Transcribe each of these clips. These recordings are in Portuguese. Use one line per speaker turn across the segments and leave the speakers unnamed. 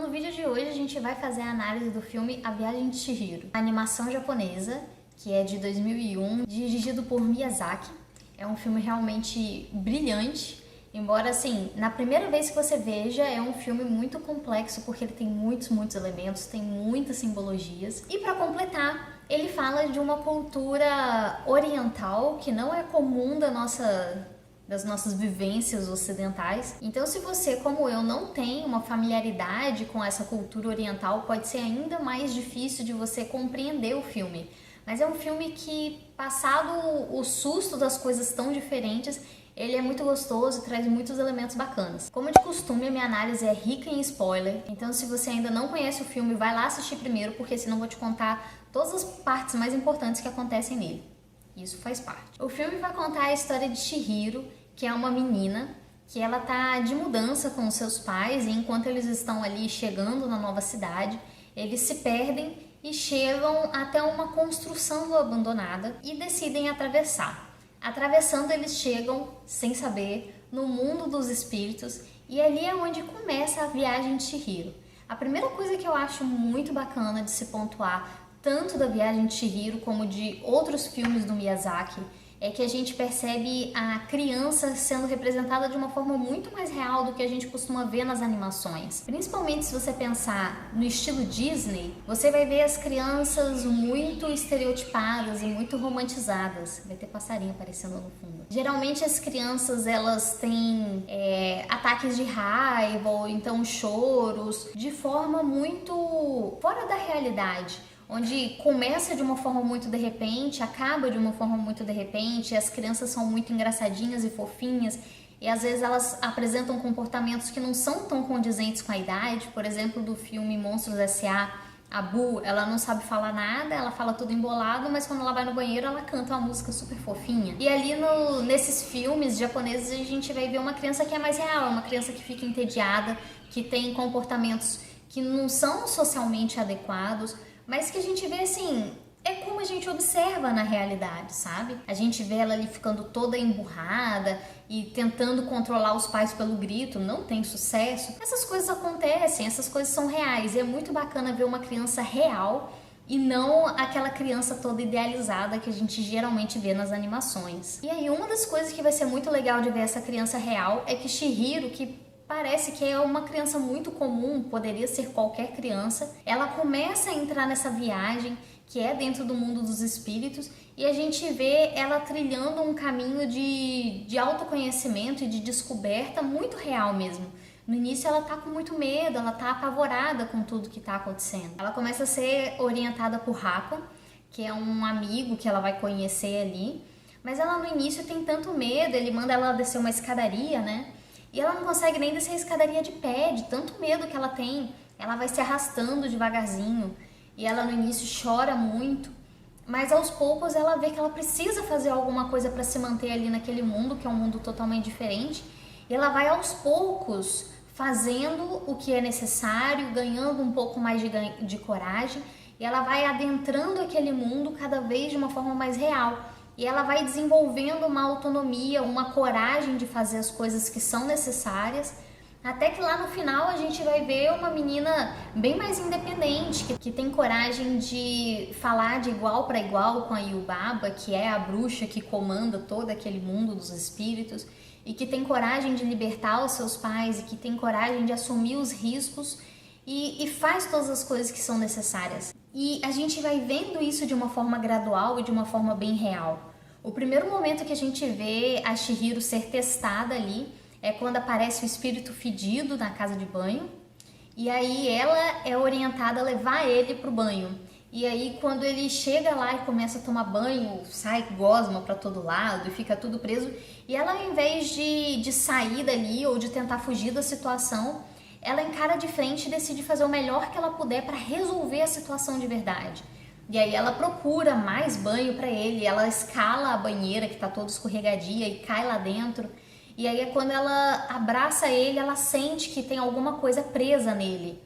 no vídeo de hoje a gente vai fazer a análise do filme A Viagem de Chihiro, a animação japonesa, que é de 2001, dirigido por Miyazaki. É um filme realmente brilhante, embora assim, na primeira vez que você veja, é um filme muito complexo porque ele tem muitos elementos, tem muitas simbologias. E para completar, ele fala de uma cultura oriental que não é comum das nossas vivências ocidentais. Então, se você, como eu, não tem uma familiaridade com essa cultura oriental, pode ser ainda mais difícil de você compreender o filme. Mas é um filme que, passado o susto das coisas tão diferentes, ele é muito gostoso e traz muitos elementos bacanas. Como de costume, a minha análise é rica em spoiler, então se você ainda não conhece o filme, vai lá assistir primeiro, porque senão eu vou te contar todas as partes mais importantes que acontecem nele. Isso faz parte. O filme vai contar a história de Chihiro, que é uma menina que ela tá de mudança com os seus pais, e enquanto eles estão ali chegando na nova cidade, eles se perdem e chegam até uma construção abandonada e decidem atravessar. Atravessando, eles chegam, sem saber, no mundo dos espíritos, e ali é onde começa a viagem de Chihiro. A primeira coisa que eu acho muito bacana de se pontuar, tanto da Viagem de Chihiro como de outros filmes do Miyazaki, é que a gente percebe a criança sendo representada de uma forma muito mais real do que a gente costuma ver nas animações. Principalmente se você pensar no estilo Disney, você vai ver as crianças muito estereotipadas e muito romantizadas. Vai ter passarinho aparecendo no fundo. Geralmente as crianças, elas têm ataques de raiva ou então choros de forma muito fora da realidade, onde começa de uma forma muito de repente, acaba de uma forma muito de repente, e as crianças são muito engraçadinhas e fofinhas, e às vezes elas apresentam comportamentos que não são tão condizentes com a idade. Por exemplo, do filme Monstros S.A., a Boo, ela não sabe falar nada, ela fala tudo embolado, mas quando ela vai no banheiro ela canta uma música super fofinha. E ali nesses filmes japoneses a gente vai ver uma criança que é mais real, uma criança que fica entediada, que tem comportamentos que não são socialmente adequados, mas que a gente vê assim, é como a gente observa na realidade, sabe? A gente vê ela ali ficando toda emburrada e tentando controlar os pais pelo grito, não tem sucesso. Essas coisas acontecem, essas coisas são reais, e é muito bacana ver uma criança real e não aquela criança toda idealizada que a gente geralmente vê nas animações. E aí, uma das coisas que vai ser muito legal de ver essa criança real é que Chihiro, que parece que é uma criança muito comum, poderia ser qualquer criança, ela começa a entrar nessa viagem que é dentro do mundo dos espíritos, e a gente vê ela trilhando um caminho de autoconhecimento e de descoberta muito real mesmo. No início ela tá com muito medo, ela tá apavorada com tudo que tá acontecendo. Ela começa a ser orientada por Hako, que é um amigo que ela vai conhecer ali, mas ela no início tem tanto medo, ele manda ela descer uma escadaria, né? E ela não consegue nem descer a escadaria de pé, de tanto medo que ela tem. Ela vai se arrastando devagarzinho, e ela no início chora muito, mas aos poucos ela vê que ela precisa fazer alguma coisa para se manter ali naquele mundo, que é um mundo totalmente diferente, e ela vai aos poucos fazendo o que é necessário, ganhando um pouco mais de coragem, e ela vai adentrando aquele mundo cada vez de uma forma mais real. E ela vai desenvolvendo uma autonomia, uma coragem de fazer as coisas que são necessárias, até que lá no final a gente vai ver uma menina bem mais independente, que tem coragem de falar de igual para igual com a Yubaba, que é a bruxa que comanda todo aquele mundo dos espíritos, e que tem coragem de libertar os seus pais, e que tem coragem de assumir os riscos e faz todas as coisas que são necessárias. E a gente vai vendo isso de uma forma gradual e de uma forma bem real. O primeiro momento que a gente vê a Chihiro ser testada ali é quando aparece o espírito fedido na casa de banho, e aí ela é orientada a levar ele pro banho. E aí quando ele chega lá e começa a tomar banho, sai gosma para todo lado e fica tudo preso, e ela, ao invés de sair dali ou de tentar fugir da situação, ela encara de frente e decide fazer o melhor que ela puder para resolver a situação de verdade. E aí ela procura mais banho para ele, ela escala a banheira que tá toda escorregadia e cai lá dentro. E aí é quando ela abraça ele, ela sente que tem alguma coisa presa nele.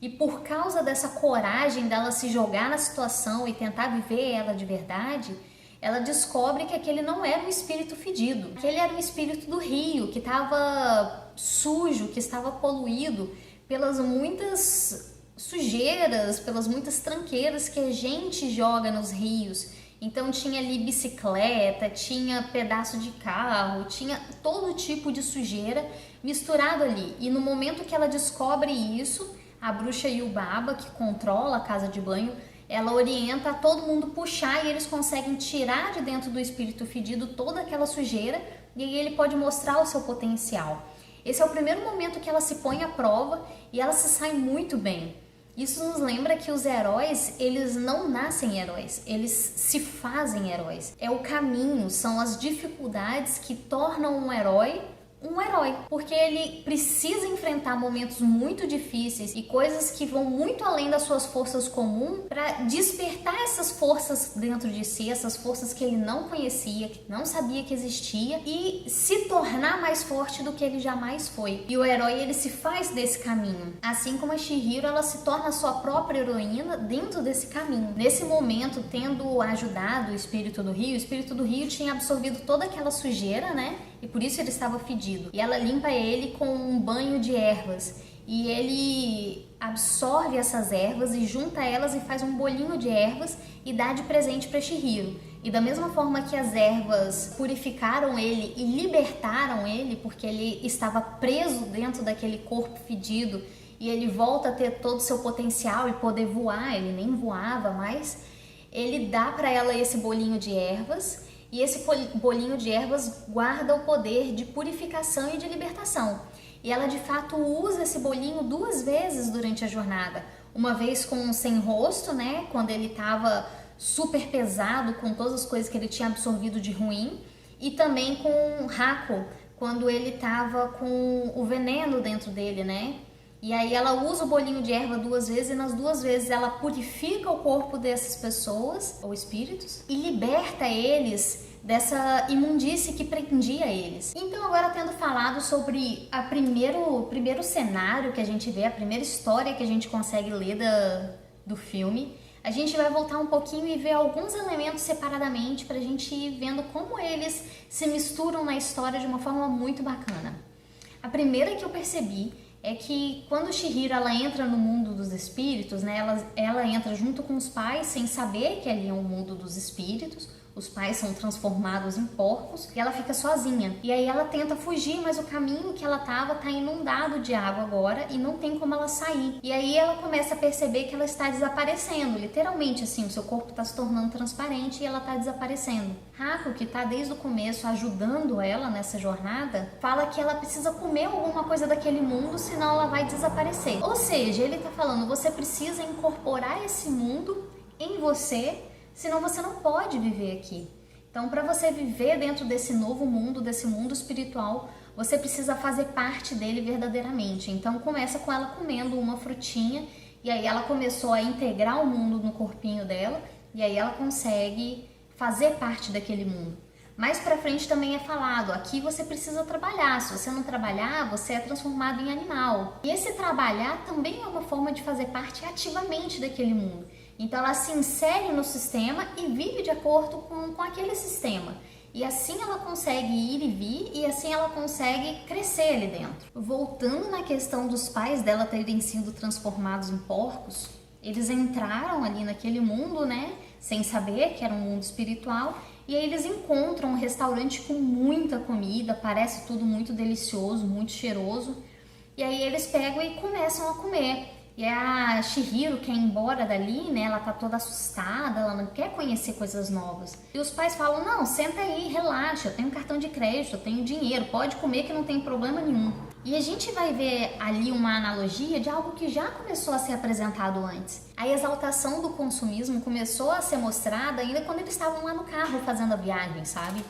E por causa dessa coragem dela se jogar na situação e tentar viver ela de verdade, ela descobre que aquele não era um espírito fedido. Aquele era um espírito do rio, que estava sujo, que estava poluído pelas muitas sujeiras, pelas muitas tranqueiras que a gente joga nos rios. Então tinha ali bicicleta, tinha pedaço de carro, tinha todo tipo de sujeira misturado ali. E no momento que ela descobre isso, a bruxa Yubaba, que controla a casa de banho, ela orienta a todo mundo puxar e eles conseguem tirar de dentro do espírito fedido toda aquela sujeira e aí ele pode mostrar o seu potencial. Esse é o primeiro momento que ela se põe à prova e ela se sai muito bem. Isso nos lembra que os heróis, eles não nascem heróis, eles se fazem heróis. É o caminho, são as dificuldades que tornam um herói, porque ele precisa enfrentar momentos muito difíceis e coisas que vão muito além das suas forças comuns para despertar essas forças dentro de si, essas forças que ele não conhecia, que não sabia que existia e se tornar mais forte do que ele jamais foi. E o herói, ele se faz desse caminho. Assim como a Chihiro, ela se torna a sua própria heroína dentro desse caminho. Nesse momento, tendo ajudado o espírito do rio tinha absorvido toda aquela sujeira, né? E por isso ele estava fedido. E ela limpa ele com um banho de ervas. E ele absorve essas ervas e junta elas e faz um bolinho de ervas e dá de presente para Chihiro. E da mesma forma que as ervas purificaram ele e libertaram ele, porque ele estava preso dentro daquele corpo fedido e ele volta a ter todo o seu potencial e poder voar, ele nem voava mais, ele dá para ela esse bolinho de ervas. E esse bolinho de ervas guarda o poder de purificação e de libertação. E ela de fato usa esse bolinho 2 vezes durante a jornada. Uma vez com sem rosto, né? Quando ele estava super pesado com todas as coisas que ele tinha absorvido de ruim. E também com Hako, quando ele estava com o veneno dentro dele, né? E aí ela usa o bolinho de erva 2 vezes e nas 2 vezes ela purifica o corpo dessas pessoas, ou espíritos, e liberta eles dessa imundície que prendia eles. Então agora tendo falado sobre o primeiro cenário que a gente vê, a primeira história que a gente consegue ler do filme, a gente vai voltar um pouquinho e ver alguns elementos separadamente pra gente ir vendo como eles se misturam na história de uma forma muito bacana. A primeira que eu percebi é que quando Chihiro ela entra no mundo dos espíritos, né, ela entra junto com os pais sem saber que ali é um mundo dos espíritos. Os pais são transformados em porcos e ela fica sozinha. E aí ela tenta fugir, mas o caminho que ela tava tá inundado de água agora e não tem como ela sair. E aí ela começa a perceber que ela está desaparecendo, literalmente assim, o seu corpo está se tornando transparente e ela tá desaparecendo. Hako, que tá desde o começo ajudando ela nessa jornada, fala que ela precisa comer alguma coisa daquele mundo, senão ela vai desaparecer. Ou seja, ele tá falando, você precisa incorporar esse mundo em você, senão você não pode viver aqui. Então, para você viver dentro desse novo mundo, desse mundo espiritual, você precisa fazer parte dele verdadeiramente. Então, começa com ela comendo uma frutinha, e aí ela começou a integrar o mundo no corpinho dela, e aí ela consegue fazer parte daquele mundo. Mais pra frente também é falado, aqui você precisa trabalhar, se você não trabalhar, você é transformado em animal. E esse trabalhar também é uma forma de fazer parte ativamente daquele mundo. Então ela se insere no sistema e vive de acordo com aquele sistema. E assim ela consegue ir e vir e assim ela consegue crescer ali dentro. Voltando na questão dos pais dela terem sido transformados em porcos, eles entraram ali naquele mundo, né, sem saber que era um mundo espiritual, e aí eles encontram um restaurante com muita comida, parece tudo muito delicioso, muito cheiroso, e aí eles pegam e começam a comer. E a Chihiro quer ir embora dali, né? Ela tá toda assustada, ela não quer conhecer coisas novas. E os pais falam, não, senta aí, relaxa, eu tenho cartão de crédito, eu tenho dinheiro, pode comer que não tem problema nenhum. E a gente vai ver ali uma analogia de algo que já começou a ser apresentado antes. A exaltação do consumismo começou a ser mostrada ainda quando eles estavam lá no carro fazendo a viagem, sabe?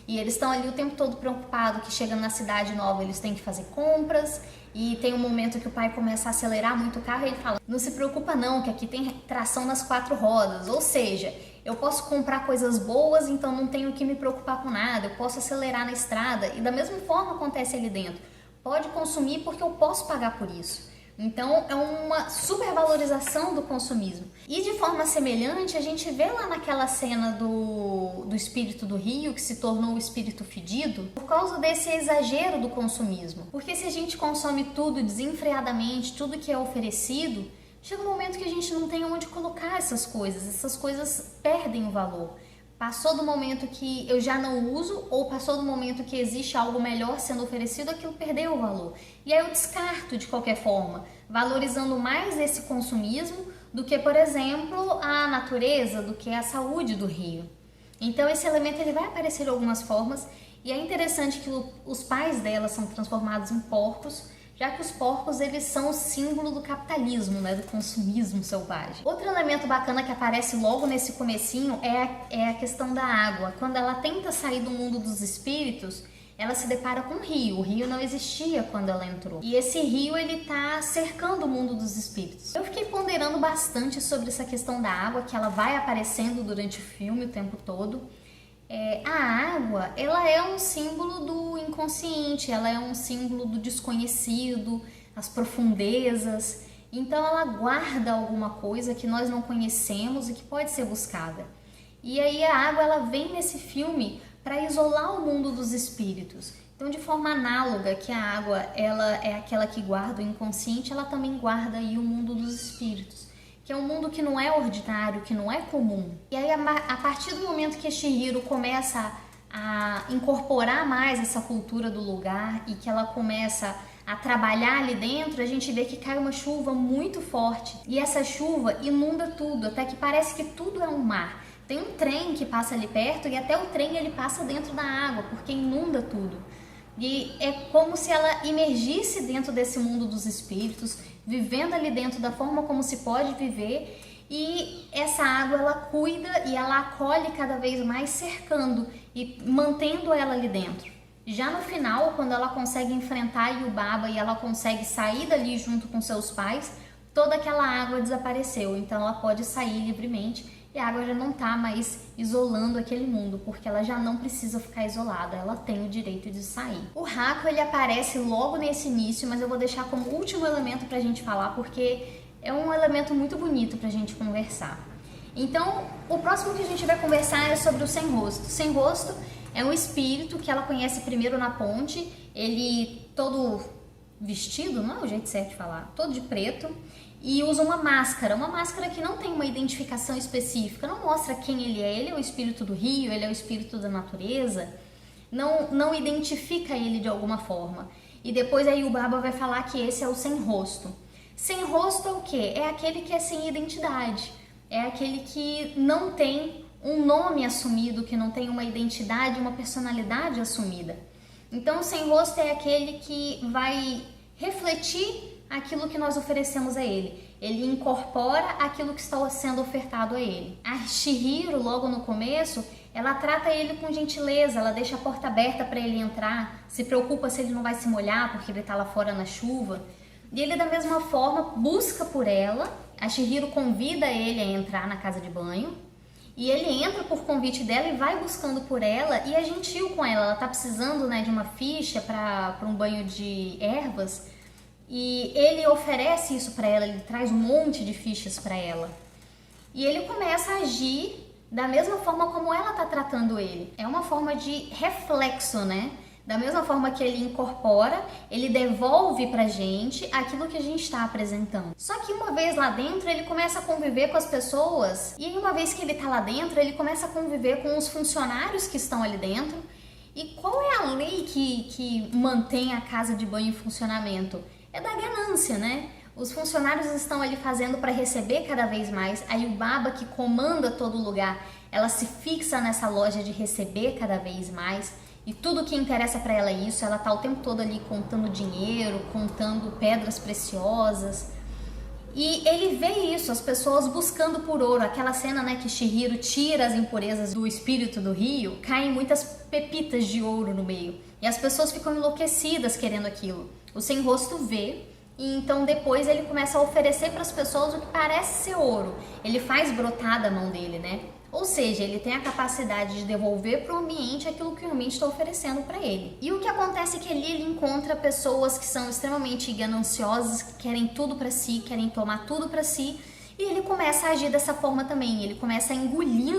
E eles estão ali o tempo todo preocupados que chegando na cidade nova eles têm que fazer compras. E tem um momento que o pai começa a acelerar muito o carro e ele fala, não se preocupa não, que aqui tem tração nas 4 rodas. Ou seja, eu posso comprar coisas boas, então não tenho que me preocupar com nada. Eu posso acelerar na estrada. E da mesma forma acontece ali dentro. Pode consumir porque eu posso pagar por isso. Então é uma supervalorização do consumismo. E de forma semelhante, a gente vê lá naquela cena do espírito do rio, que se tornou o espírito fedido, por causa desse exagero do consumismo. Porque se a gente consome tudo desenfreadamente, tudo que é oferecido, chega um momento que a gente não tem onde colocar essas coisas perdem o valor. Passou do momento que eu já não uso, ou passou do momento que existe algo melhor sendo oferecido, aquilo perdeu o valor. E aí eu descarto de qualquer forma, valorizando mais esse consumismo do que, por exemplo, a natureza, do que a saúde do rio. Então esse elemento ele vai aparecer de algumas formas, e é interessante que os pais dela são transformados em porcos, já que os porcos eles são o símbolo do capitalismo, né, do consumismo selvagem. Outro elemento bacana que aparece logo nesse comecinho é a questão da água. Quando ela tenta sair do mundo dos espíritos, ela se depara com um rio. O rio não existia quando ela entrou. E esse rio ele tá cercando o mundo dos espíritos. Eu fiquei ponderando bastante sobre essa questão da água, que ela vai aparecendo durante o filme o tempo todo. A água, ela é um símbolo do inconsciente, ela é um símbolo do desconhecido, as profundezas. Então ela guarda alguma coisa que nós não conhecemos e que pode ser buscada. E aí a água ela vem nesse filme para isolar o mundo dos espíritos. Então, de forma análoga que a água ela é aquela que guarda o inconsciente, ela também guarda aí o mundo dos espíritos, que é um mundo que não é ordinário, que não é comum. E aí, a partir do momento que a Chihiro começa a incorporar mais essa cultura do lugar e que ela começa a trabalhar ali dentro, a gente vê que cai uma chuva muito forte. E essa chuva inunda tudo, até que parece que tudo é um mar. Tem um trem que passa ali perto e até o trem ele passa dentro da água, porque inunda tudo. E é como se ela imergisse dentro desse mundo dos espíritos, vivendo ali dentro da forma como se pode viver, e essa água ela cuida e ela acolhe cada vez mais, cercando e mantendo ela ali dentro. Já no final, quando ela consegue enfrentar a Yubaba e ela consegue sair dali junto com seus pais, toda aquela água desapareceu, então ela pode sair livremente. E a água já não está mais isolando aquele mundo, porque ela já não precisa ficar isolada, ela tem o direito de sair. O Hako ele aparece logo nesse início, mas eu vou deixar como último elemento para a gente falar, porque é um elemento muito bonito para a gente conversar. Então, o próximo que a gente vai conversar é sobre o Sem Rosto. Sem Rosto é um espírito que ela conhece primeiro na ponte, ele todo vestido, não é o jeito certo de falar, todo de preto, e usa uma máscara que não tem uma identificação específica, não mostra quem ele é o espírito do rio, ele é o espírito da natureza, não identifica ele de alguma forma. E depois a Yubaba vai falar que esse é o sem rosto. Sem rosto é o quê? É aquele que é sem identidade, é aquele que não tem um nome assumido, que não tem uma identidade, uma personalidade assumida. Então o sem rosto é aquele que vai refletir aquilo que nós oferecemos a ele. Ele incorpora aquilo que está sendo ofertado a ele. A Chihiro, logo no começo, ela trata ele com gentileza, ela deixa a porta aberta para ele entrar, se preocupa se ele não vai se molhar porque ele está lá fora na chuva. E ele, da mesma forma, busca por ela. A Chihiro convida ele a entrar na casa de banho. E ele entra por convite dela e vai buscando por ela e é gentil com ela. Ela está precisando, né, de uma ficha para um banho de ervas. E ele oferece isso para ela, ele traz um monte de fichas para ela. E ele começa a agir da mesma forma como ela está tratando ele. É uma forma de reflexo, né? Da mesma forma que ele incorpora, ele devolve pra gente aquilo que a gente está apresentando. Só que uma vez lá dentro, ele começa a conviver com as pessoas. E uma vez que ele tá lá dentro, ele começa a conviver com os funcionários que estão ali dentro. E qual é a lei que mantém a casa de banho em funcionamento? É da ganância, né? Os funcionários estão ali fazendo para receber cada vez mais. A Yubaba, que comanda todo lugar, ela se fixa nessa loja de receber cada vez mais. E tudo que interessa para ela é isso. Ela tá o tempo todo ali contando dinheiro, contando pedras preciosas. E ele vê isso, as pessoas buscando por ouro. Aquela cena, né, que Chihiro tira as impurezas do espírito do rio, caem muitas pepitas de ouro no meio. E as pessoas ficam enlouquecidas querendo aquilo. O sem rosto vê, e então depois ele começa a oferecer para as pessoas o que parece ser ouro. Ele faz brotar da mão dele, né? Ou seja, ele tem a capacidade de devolver para o ambiente aquilo que o ambiente está oferecendo para ele. E o que acontece é que ali ele encontra pessoas que são extremamente gananciosas, que querem tudo para si, querem tomar tudo para si, e ele começa a agir dessa forma também. Ele começa a engolir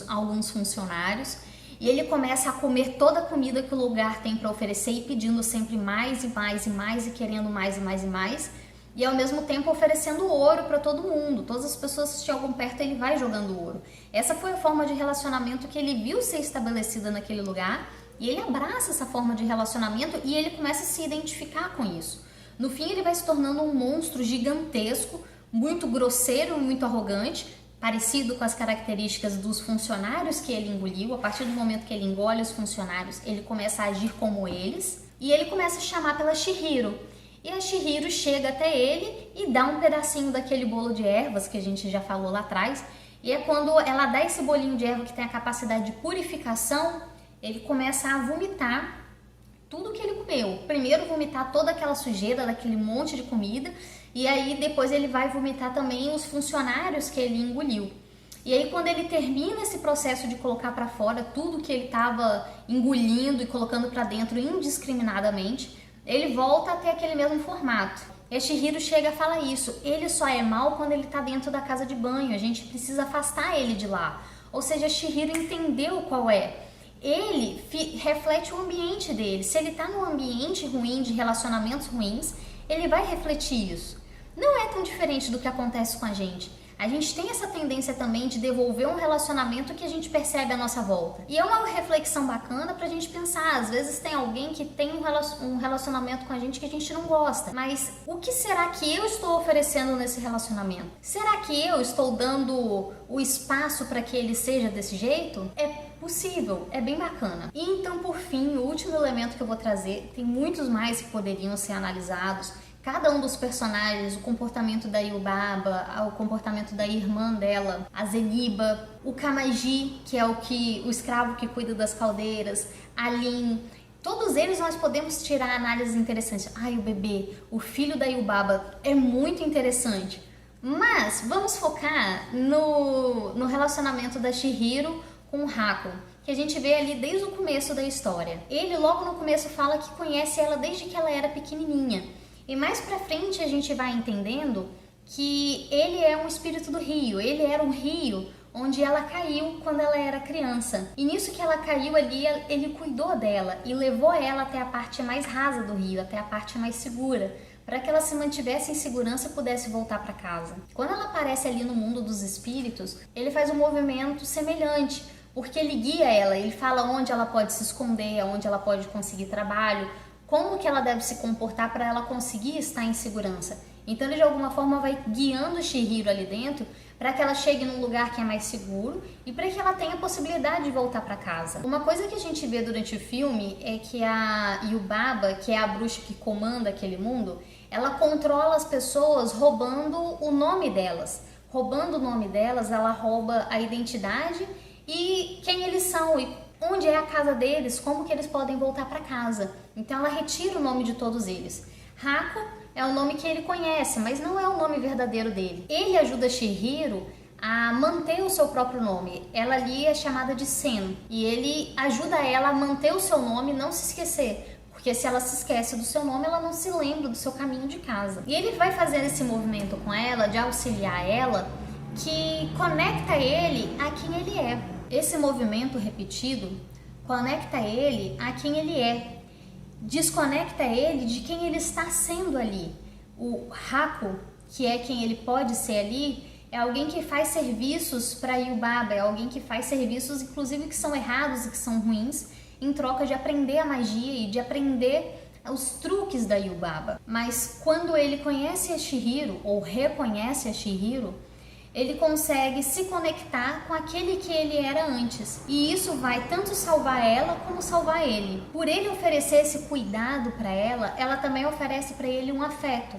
alguns funcionários, e ele começa a comer toda a comida que o lugar tem para oferecer e pedindo sempre mais e mais e mais e querendo mais e mais e mais. E ao mesmo tempo oferecendo ouro para todo mundo. Todas as pessoas que chegam perto, ele vai jogando ouro. Essa foi a forma de relacionamento que ele viu ser estabelecida naquele lugar, e ele abraça essa forma de relacionamento e ele começa a se identificar com isso. No fim, ele vai se tornando um monstro gigantesco, muito grosseiro, muito arrogante, parecido com as características dos funcionários que ele engoliu. A partir do momento que ele engole os funcionários, ele começa a agir como eles, e ele começa a chamar pela Chihiro. E a Chihiro chega até ele e dá um pedacinho daquele bolo de ervas que a gente já falou lá atrás. E é quando ela dá esse bolinho de erva que tem a capacidade de purificação, ele começa a vomitar tudo que ele comeu. Primeiro vomitar toda aquela sujeira daquele monte de comida, e aí depois ele vai vomitar também os funcionários que ele engoliu. E aí quando ele termina esse processo de colocar para fora tudo que ele estava engolindo e colocando para dentro indiscriminadamente, ele volta a ter aquele mesmo formato. E a Chihiro chega a falar isso. Ele só é mal quando ele está dentro da casa de banho. A gente precisa afastar ele de lá. Ou seja, a Chihiro entendeu qual é. Ele reflete o ambiente dele. Se ele está num ambiente ruim, de relacionamentos ruins, ele vai refletir isso. Não é tão diferente do que acontece com a gente. A gente tem essa tendência também de devolver um relacionamento que a gente percebe à nossa volta. E é uma reflexão bacana pra gente pensar. Às vezes tem alguém que tem um relacionamento com a gente que a gente não gosta. Mas o que será que eu estou oferecendo nesse relacionamento? Será que eu estou dando o espaço para que ele seja desse jeito? É possível, é bem bacana. E então, por fim, o último elemento que eu vou trazer, tem muitos mais que poderiam ser analisados. Cada um dos personagens, o comportamento da Yubaba, o comportamento da irmã dela, a Zeniba, o Kamaji, que é o escravo que cuida das caldeiras, a Lin, todos eles nós podemos tirar análises interessantes. O bebê, o filho da Yubaba, é muito interessante. Mas vamos focar no relacionamento da Chihiro com o Haku, que a gente vê ali desde o começo da história. Ele logo no começo fala que conhece ela desde que ela era pequenininha. E mais pra frente a gente vai entendendo que ele é um espírito do rio, ele era um rio onde ela caiu quando ela era criança. E nisso que ela caiu ali, ele cuidou dela e levou ela até a parte mais rasa do rio, até a parte mais segura, para que ela se mantivesse em segurança e pudesse voltar para casa. Quando ela aparece ali no mundo dos espíritos, ele faz um movimento semelhante, porque ele guia ela, ele fala onde ela pode se esconder, onde ela pode conseguir trabalho, como que ela deve se comportar para ela conseguir estar em segurança. Então ele de alguma forma vai guiando Chihiro ali dentro para que ela chegue num lugar que é mais seguro e para que ela tenha a possibilidade de voltar para casa. Uma coisa que a gente vê durante o filme é que a Yubaba, que é a bruxa que comanda aquele mundo, ela controla as pessoas roubando o nome delas. Roubando o nome delas, ela rouba a identidade e quem eles são e onde é a casa deles, como que eles podem voltar para casa. Então ela retira o nome de todos eles. Haku é o nome que ele conhece, mas não é o nome verdadeiro dele. Ele ajuda Chihiro a manter o seu próprio nome. Ela ali é chamada de Sen, e ele ajuda ela a manter o seu nome e não se esquecer. Porque se ela se esquece do seu nome, ela não se lembra do seu caminho de casa. E ele vai fazer esse movimento com ela, de auxiliar ela, que conecta ele a quem ele é. Esse movimento repetido conecta ele a quem ele é, desconecta ele de quem ele está sendo ali. O Haku, que é quem ele pode ser ali, é alguém que faz serviços para Yubaba, é alguém que faz serviços inclusive que são errados e que são ruins, em troca de aprender a magia e de aprender os truques da Yubaba. Mas quando ele conhece a Chihiro, ou reconhece a Chihiro, ele consegue se conectar com aquele que ele era antes. E isso vai tanto salvar ela como salvar ele. Por ele oferecer esse cuidado para ela, ela também oferece para ele um afeto.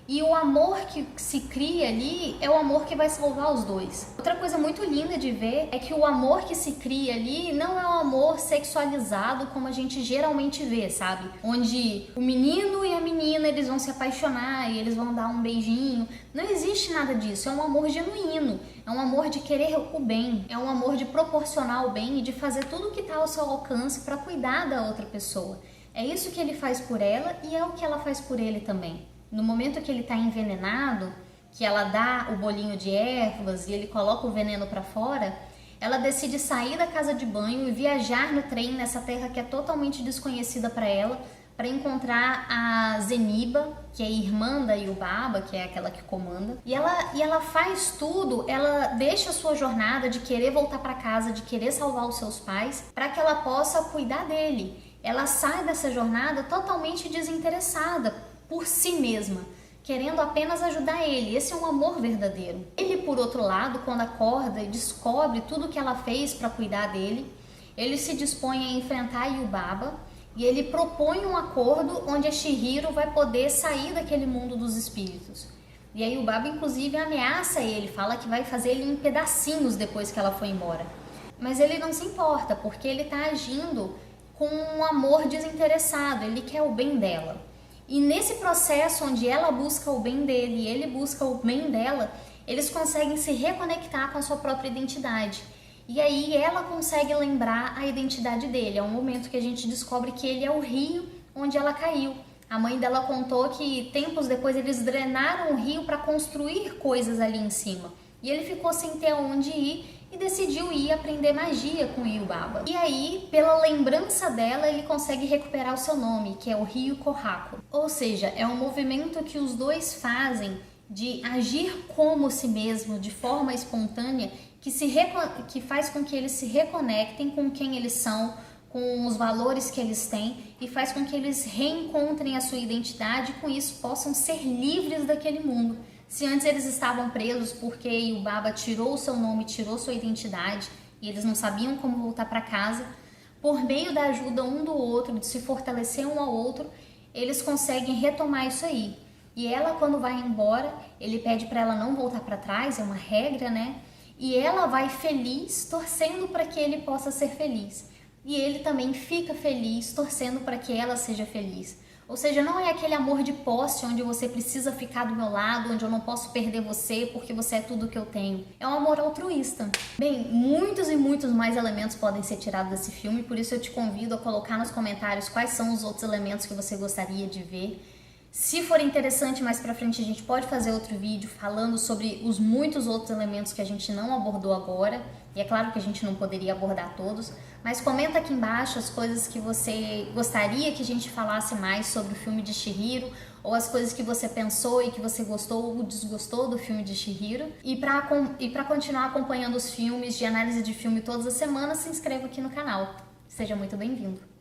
E o amor que se cria ali é o amor que vai salvar os dois. Outra coisa muito linda de ver é que o amor que se cria ali não é um amor sexualizado como a gente geralmente vê, sabe? Onde o menino e a menina, eles vão se apaixonar e eles vão dar um beijinho. Não existe nada disso, é um amor genuíno. É um amor de querer o bem, é um amor de proporcionar o bem e de fazer tudo o que está ao seu alcance para cuidar da outra pessoa. É isso que ele faz por ela e é o que ela faz por ele também. No momento que ele está envenenado, que ela dá o bolinho de ervas e ele coloca o veneno para fora, ela decide sair da casa de banho e viajar no trem nessa terra que é totalmente desconhecida para ela, para encontrar a Zeniba, que é irmã da Yubaba, que é aquela que comanda. E ela faz tudo, ela deixa a sua jornada de querer voltar para casa, de querer salvar os seus pais, para que ela possa cuidar dele. Ela sai dessa jornada totalmente desinteressada por si mesma, querendo apenas ajudar ele. Esse é um amor verdadeiro. Ele, por outro lado, quando acorda e descobre tudo que ela fez para cuidar dele, ele se dispõe a enfrentar a Yubaba e ele propõe um acordo onde a Chihiro vai poder sair daquele mundo dos espíritos. E a Yubaba, inclusive, ameaça ele, fala que vai fazer ele em pedacinhos depois que ela for embora. Mas ele não se importa, porque ele está agindo com um amor desinteressado, ele quer o bem dela. E nesse processo onde ela busca o bem dele e ele busca o bem dela, eles conseguem se reconectar com a sua própria identidade. E aí ela consegue lembrar a identidade dele. É um momento que a gente descobre que ele é o rio onde ela caiu. A mãe dela contou que tempos depois eles drenaram o rio para construir coisas ali em cima. E ele ficou sem ter aonde ir e decidiu ir aprender magia com Yubaba. E aí, pela lembrança dela, ele consegue recuperar o seu nome, que é o Rio Kohaku. Ou seja, é um movimento que os dois fazem de agir como si mesmo, de forma espontânea, que faz com que eles se reconectem com quem eles são, com os valores que eles têm e faz com que eles reencontrem a sua identidade e com isso possam ser livres daquele mundo. Se antes eles estavam presos porque Yubaba tirou o seu nome, tirou sua identidade e eles não sabiam como voltar para casa, por meio da ajuda um do outro, de se fortalecer um ao outro, eles conseguem retomar isso aí. E ela, quando vai embora, ele pede para ela não voltar para trás, é uma regra, né? E ela vai feliz, torcendo para que ele possa ser feliz. E ele também fica feliz, torcendo para que ela seja feliz. Ou seja, não é aquele amor de posse onde você precisa ficar do meu lado, onde eu não posso perder você porque você é tudo que eu tenho. É um amor altruísta. Bem, muitos e muitos mais elementos podem ser tirados desse filme, por isso eu te convido a colocar nos comentários quais são os outros elementos que você gostaria de ver. Se for interessante, mais pra frente a gente pode fazer outro vídeo falando sobre os muitos outros elementos que a gente não abordou agora. E é claro que a gente não poderia abordar todos, mas comenta aqui embaixo as coisas que você gostaria que a gente falasse mais sobre o filme de Chihiro, ou as coisas que você pensou e que você gostou ou desgostou do filme de Chihiro. E para continuar acompanhando os filmes, de análise de filme todas as semanas, se inscreva aqui no canal. Seja muito bem-vindo!